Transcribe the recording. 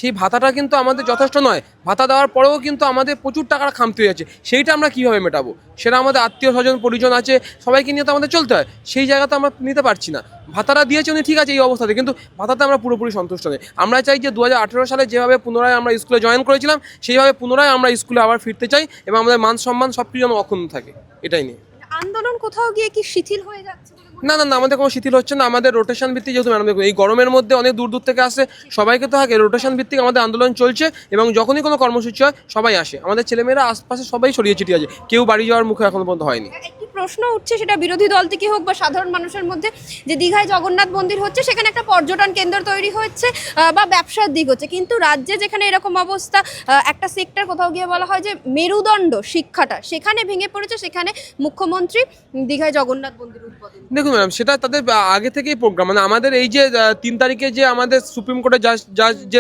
সেই ভাতাটা কিন্তু আমাদের যথেষ্ট নয়। ভাতা দেওয়ার পরেও কিন্তু আমাদের প্রচুর টাকার খামতি হয়ে যাচ্ছে, সেইটা আমরা কীভাবে মেটাবো? সেটা আমাদের আত্মীয় স্বজন পরিজন আছে, সবাইকে নিয়ে তো আমাদের চলতে হয়, সেই জায়গাতে আমরা নিতে পারছি না। ভাতাটা দিয়েছে উনি ঠিক আছে এই অবস্থাতে, কিন্তু ভাতাতে আমরা পুরোপুরি সন্তুষ্ট নই। আমরা চাই যে 2018 সালে যেভাবে পুনরায় আমরা স্কুলে জয়েন করেছিলাম সেইভাবে পুনরায় আমরা স্কুলে আবার ফিরতে চাই এবং আমাদের মান সম্মান সব কিছু যেন অক্ষুণ্ণ থাকে, এটাই নিয়ে। আন্দোলন কোথাও গিয়ে কি শিথিল হয়ে যাচ্ছে বলে মনে না না না, আমাদের কোনো শিথিল হচ্ছে না। আমাদের রোটেশন ভিত্তিক, যেহেতু ম্যাডাম দেখুন এই গরমের মধ্যে অনেক দূর দূর থেকে আসে, সবাইকে তো থাকে, রোটেশন ভিত্তিক আমাদের আন্দোলন চলছে এবং যখনই কোনো কর্মসূচি হয় সবাই আসে। আমাদের ছেলেমেয়েরা আশপাশে সবাই ছড়িয়ে ছিটিয়ে আছে, কেউ বাড়ি যাওয়ার মুখে এখনো পর্যন্ত হয়নি। একটি প্রশ্ন উঠছে, সেটা বিরোধী দল থেকে হোক বা সাধারণ মানুষের মধ্যে, যে দীঘায় জগন্নাথ মন্দির হচ্ছে, সেখানে একটা পর্যটন কেন্দ্র তৈরি হচ্ছে বা ব্যবসার দিক হচ্ছে, কিন্তু রাজ্যে যেখানে এরকম অবস্থা, একটা সেক্টর কোথাও গিয়ে বলা হয় যে মেরুদণ্ড শিক্ষাটা সেখানে ভেঙে পড়েছে, সেখানে মুখ্যমন্ত্রী দীঘায় জগন্নাথ মন্দির উদ্বোধন। দেখুন ম্যাডাম, সেটা তাদের আগে থেকেই প্রোগ্রাম, মানে আমাদের এই যে 3 তারিখে যে আমাদের সুপ্রিম কোর্টে যে